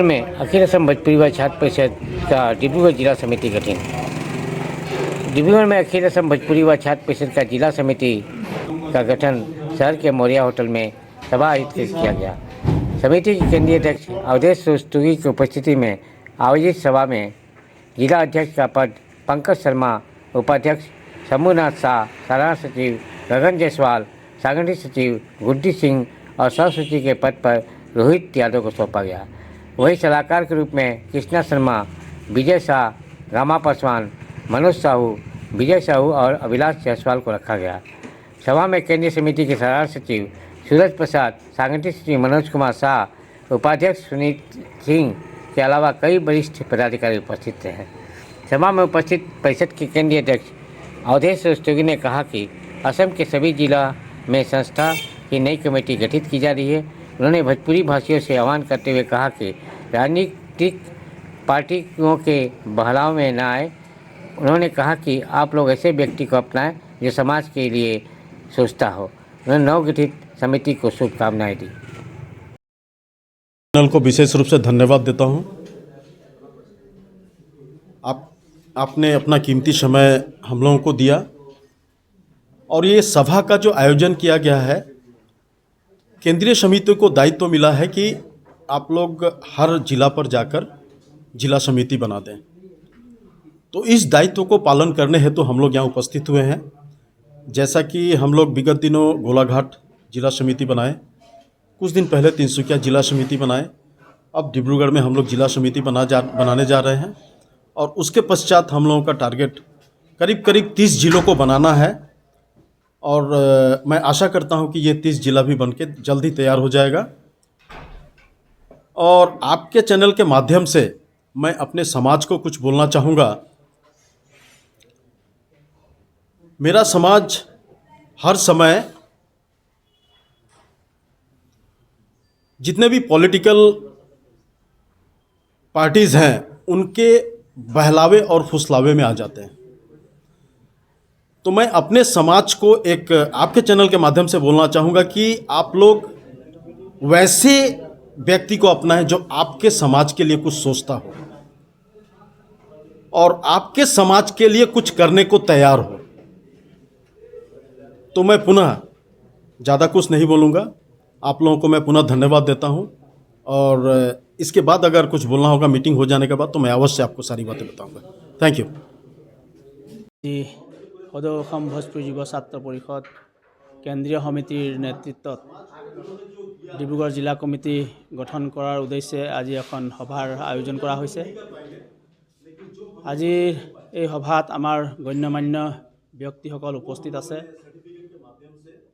में अखिल असम भोजपुरी व छात्र परिषद का डिब्रूगढ़ जिला समिति गठन। डिब्रूगढ़ में अखिल असम भोजपुरी व छात्र परिषद का जिला समिति का गठन शहर के मौर्या होटल में सभा आयोजित किया गया। समिति के केंद्रीय अध्यक्ष अवधेश रुस्तुगी की उपस्थिति में आयोजित सभा में जिला अध्यक्ष का पद पंकज शर्मा, उपाध्यक्ष शंभुनाथ शाह, साधारण सचिव गगन जायसवाल, सांगठनिक सचिव गुड्डी सिंह और सह सचिव के पद पर रोहित यादव को सौंपा गया। वहीं सलाहकार के रूप में कृष्णा शर्मा, विजय शाह, रामा पासवान, मनोज साहू, विजय साहू और अभिलाष जायसवाल को रखा गया। सभा में केंद्रीय समिति के साधारण सचिव सूरज प्रसाद, सांगठनिक सचिव मनोज कुमार शाह, उपाध्यक्ष सुनीत सिंह के अलावा कई वरिष्ठ पदाधिकारी उपस्थित रहे। सभा में उपस्थित परिषद के केंद्रीय अध्यक्ष अवधेश रुस्तुगी ने कहा कि असम के सभी जिला में संस्था की नई कमेटी गठित की जा रही है। उन्होंने भोजपुरी भाषियों से आह्वान करते हुए कहा कि राजनीतिक पार्टियों के बहलाव में न आए। उन्होंने कहा कि आप लोग ऐसे व्यक्ति को अपनाएं जो समाज के लिए सोचता हो। उन्होंने नवगठित समिति को शुभकामनाएं दी। चैनल को विशेष रूप से धन्यवाद देता हूं। आपने अपना कीमती समय हम लोगों को दिया और ये सभा का जो आयोजन किया गया है, केंद्रीय समिति को दायित्व मिला है कि आप लोग हर जिला पर जाकर जिला समिति बना दें। तो इस दायित्व को पालन करने हेतु हम लोग यहाँ उपस्थित हुए हैं। जैसा कि हम लोग विगत दिनों गोलाघाट जिला समिति बनाए, कुछ दिन पहले तिनसुकिया जिला समिति बनाए, अब डिब्रूगढ़ में हम लोग जिला समिति बनाने जा रहे हैं और उसके पश्चात हम लोगों का टारगेट करीब करीब 30 जिलों को बनाना है। और मैं आशा करता हूं कि ये 30 जिला भी बनके जल्द ही तैयार हो जाएगा। और आपके चैनल के माध्यम से मैं अपने समाज को कुछ बोलना चाहूँगा। मेरा समाज हर समय जितने भी पॉलिटिकल पार्टीज़ हैं उनके बहलावे और फुसलावे में आ जाते हैं। तो मैं अपने समाज को एक आपके चैनल के माध्यम से बोलना चाहूँगा कि आप लोग वैसे व्यक्ति को अपनाएं जो आपके समाज के लिए कुछ सोचता हो और आपके समाज के लिए कुछ करने को तैयार हो। तो मैं पुनः ज़्यादा कुछ नहीं बोलूँगा। आप लोगों को मैं पुनः धन्यवाद देता हूँ और इसके बाद अगर कुछ बोलना होगा मीटिंग हो जाने के बाद तो मैं अवश्य आपको सारी बातें बताऊँगा। Thank you. সদৌ অসম ভোজপুৰী যুৱ ছাত্ৰ পৰিষদ কেন্দ্ৰীয় সমিতিৰ নেতৃত্বত ডিব্ৰুগড় জিলা কমিটি গঠন কৰাৰ উদ্দেশ্যে আজি এখন সভাৰ আয়োজন কৰা হৈছে। আজিৰ এই সভাত আমাৰ গণ্যমান্য ব্যক্তিসকল উপস্থিত আছে।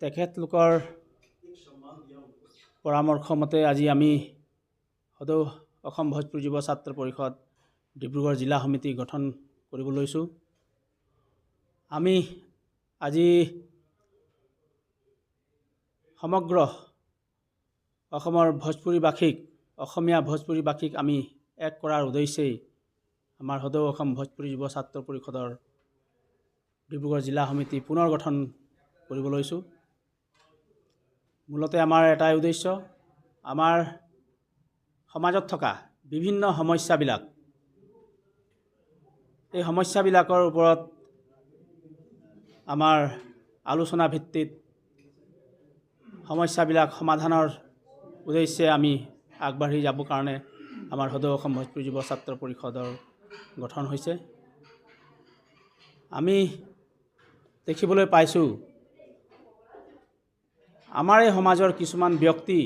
তেখেতলোকৰ পৰামৰ্শ মতে আজি আমি সদৌ অসম ভোজপুৰী যুৱ ছাত্ৰ পৰিষদ ডিব্ৰুগড় জিলা সমিতি গঠন কৰিব লৈছোঁ। আমি আজি সমগ্ৰ অসমৰ ভোজপুৰীবাসীক অসমীয়া ভোজপুৰীবাসীক আমি এক কৰাৰ উদ্দেশ্যেই আমাৰ সদৌ অসম ভোজপুৰী যুৱ ছাত্ৰ পৰিষদৰ ডিব্ৰুগড় জিলা সমিতি পুনৰ গঠন কৰিব লৈছোঁ। মূলতে আমাৰ এটাই উদ্দেশ্য, আমাৰ সমাজত থকা বিভিন্ন সমস্যাবিলাক, এই সমস্যাবিলাকৰ ওপৰত আমাৰ আলোচনা ভিত্তিত সমস্যাবিলাক সমাধানৰ উদ্দেশ্যে আমি আগবাঢ়ি যাবৰ কাৰণে আমাৰ সদৌ অসম ভোজপুৰী যুৱ ছাত্ৰ পৰিষদৰ গঠন হৈছে। আমি দেখিবলৈ পাইছোঁ আমাৰ এই সমাজৰ কিছুমান ব্যক্তি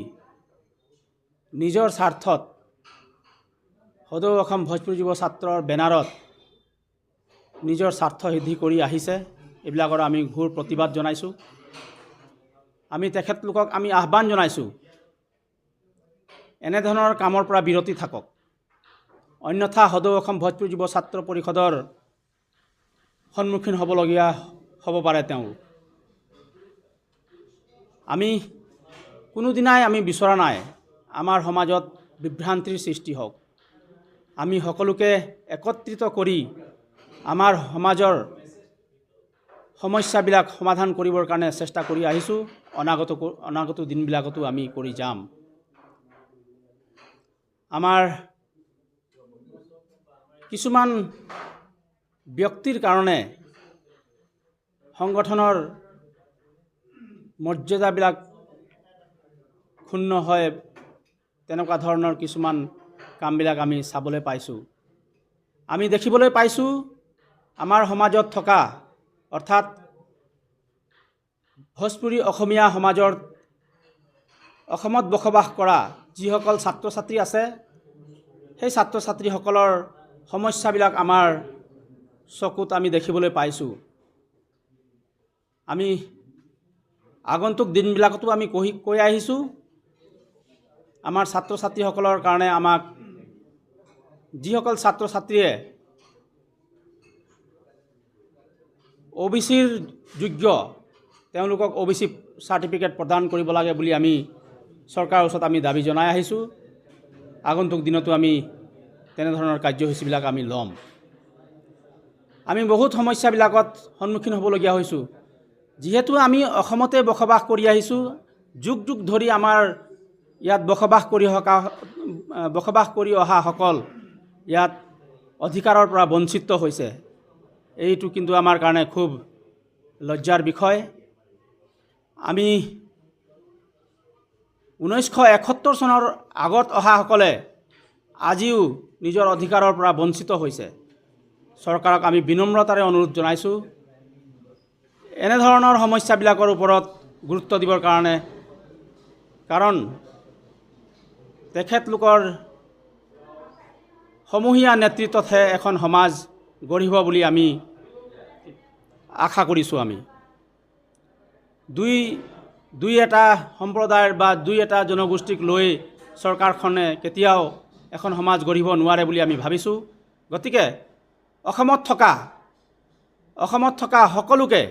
নিজৰ স্বাৰ্থত সদৌ অসম ভোজপুৰী যুৱ ছাত্ৰৰ বেনাৰত নিজৰ স্বাৰ্থ সিদ্ধি কৰি আহিছে। এইবিলাকৰ আমি ঘোৰ প্ৰতিবাদ জনাইছোঁ। আমি তেখেতলোকক আমি আহ্বান জনাইছোঁ, এনেধৰণৰ কামৰ পৰা বিৰতি থাকক, অন্যথা সদৌ অসম ভোজপুৰী যুৱ ছাত্ৰ পৰিষদৰ সন্মুখীন হ'বলগীয়া হ'ব পাৰে তেওঁ। আমি কোনোদিনাই আমি বিচৰা নাই আমাৰ সমাজত বিভ্ৰান্তিৰ সৃষ্টি হওক। আমি সকলোকে একত্ৰিত কৰি আমাৰ সমাজৰ সমস্যাবিলাক সমাধান কৰিবৰ কাৰণে চেষ্টা কৰি আহিছোঁ। অনাগত দিনবিলাকতো আমি কৰি যাম। আমাৰ কিছুমান ব্যক্তিৰ কাৰণে সংগঠনৰ মৰ্যাদাবিলাক ক্ষুণ্ণ হয়, তেনেকুৱা ধৰণৰ কিছুমান কামবিলাক আমি চাবলৈ পাইছোঁ। আমি দেখিবলৈ পাইছোঁ আমাৰ সমাজত থকা অৰ্থাৎ ভোজপুৰী অসমীয়া সমাজৰ অসমত বসবাস কৰা যিসকল ছাত্ৰ ছাত্ৰী আছে, সেই ছাত্ৰ ছাত্ৰীসকলৰ সমস্যাবিলাক আমাৰ চকুত আমি দেখিবলৈ পাইছোঁ। আমি আগন্তুক দিনবিলাকতো আমি কৈ আহিছোঁ, আমাৰ ছাত্ৰ ছাত্ৰীসকলৰ কাৰণে আমাক যিসকল ছাত্ৰ ছাত্ৰীয়ে OBCৰ যোগ্য, তেওঁলোকক OBC চাৰ্টিফিকেট প্ৰদান কৰিব লাগে বুলি আমি চৰকাৰৰ ওচৰত আমি দাবী জনাই আহিছোঁ। আগন্তুক দিনতো আমি তেনেধৰণৰ কাৰ্যসূচীবিলাক আমি ল'ম। আমি বহুত সমস্যাবিলাকত সন্মুখীন হ'বলগীয়া হৈছোঁ। যিহেতু আমি অসমতে বসবাস কৰি আহিছোঁ, যুগ যুগ ধৰি আমাৰ ইয়াত বসবাস কৰি অহাসকল ইয়াত অধিকাৰৰ পৰা বঞ্চিত হৈছে। এইটো কিন্তু আমাৰ কাৰণে খুব লজ্জাৰ বিষয়। আমি 1971 চনৰ আগত অহাসকলে আজিও নিজৰ অধিকাৰৰ পৰা বঞ্চিত হৈছে। চৰকাৰক আমি বিনম্ৰতাৰে অনুৰোধ জনাইছোঁ, এনেধৰণৰ সমস্যাবিলাকৰ ওপৰত গুৰুত্ব দিবৰ কাৰণে, কাৰণ তেখেতলোকৰ সমূহীয়া নেতৃত্বতহে এখন সমাজ গঢ়িব বুলি আমি আশা কৰিছোঁ। আমি দুই এটা সম্প্ৰদায়ৰ বা দুই এটা জনগোষ্ঠীক লৈ চৰকাৰখনে কেতিয়াও এখন সমাজ গঢ়িব নোৱাৰে বুলি আমি ভাবিছোঁ। গতিকে অসমত থকা সকলোকে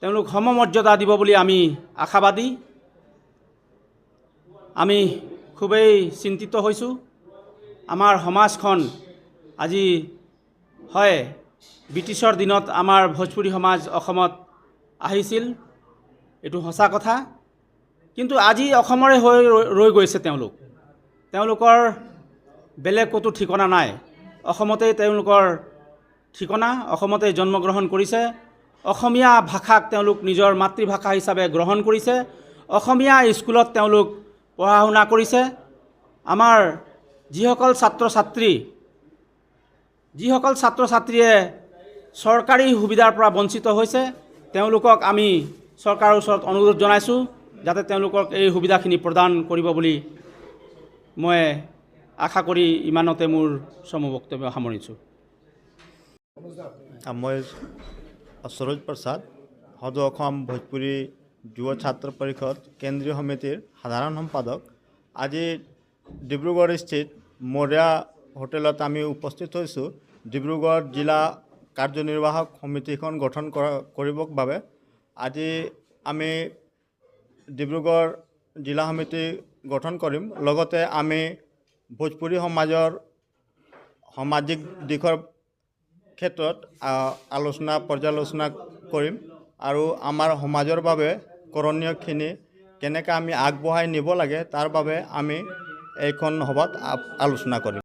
তেওঁলোক সমমৰ্যাদা দিব বুলি আমি আশাবাদী। আমি খুবেই চিন্তিত হৈছোঁ। আমাৰ সমাজখন আজি হয়, ব্ৰিটিছৰ দিনত আমাৰ ভোজপুৰী সমাজ অসমত আহিছিল, এইটো সঁচা কথা। কিন্তু আজি অসমৰে হৈ ৰৈ গৈছে। তেওঁলোকৰ বেলেগ ক'তো ঠিকনা নাই। অসমতেই তেওঁলোকৰ ঠিকনা, অসমতেই জন্মগ্ৰহণ কৰিছে। অসমীয়া ভাষাক তেওঁলোক নিজৰ মাতৃভাষা হিচাপে গ্ৰহণ কৰিছে। অসমীয়া স্কুলত তেওঁলোক পঢ়া শুনা কৰিছে। আমাৰ যিসকল ছাত্ৰ ছাত্ৰীয়ে চৰকাৰী সুবিধাৰ পৰা বঞ্চিত হৈছে, তেওঁলোকক আমি চৰকাৰৰ ওচৰত অনুৰোধ জনাইছোঁ যাতে তেওঁলোকক এই সুবিধাখিনি প্ৰদান কৰিব বুলি মই আশা কৰি ইমানতে মোৰ চমু বক্তব্য সামৰিছোঁ। মই সৰোজ প্ৰসাদ, সদৌ অসম ভোজপুৰী যুৱ ছাত্ৰ পৰিষদ কেন্দ্ৰীয় সমিতিৰ সাধাৰণ সম্পাদক। আজি ডিব্ৰুগড় স্থিত মৰিয়া হোটেলত আমি উপস্থিত হৈছোঁ ডিব্ৰুগড় জিলা কাৰ্যনিৰ্বাহক সমিতিখন গঠন কৰিবৰ বাবে। আজি আমি ডিব্ৰুগড় জিলা সমিতি গঠন কৰিম, লগতে আমি ভোজপুৰী সমাজৰ সামাজিক দিশৰ ক্ষেত্ৰত পৰ্যালোচনা কৰিম আৰু আমাৰ সমাজৰ বাবে কৰণীয়খিনি কেনেকৈ আমি আগবঢ়াই নিব লাগে তাৰ বাবে আমি এইখন সভাত আলোচনা কৰিম।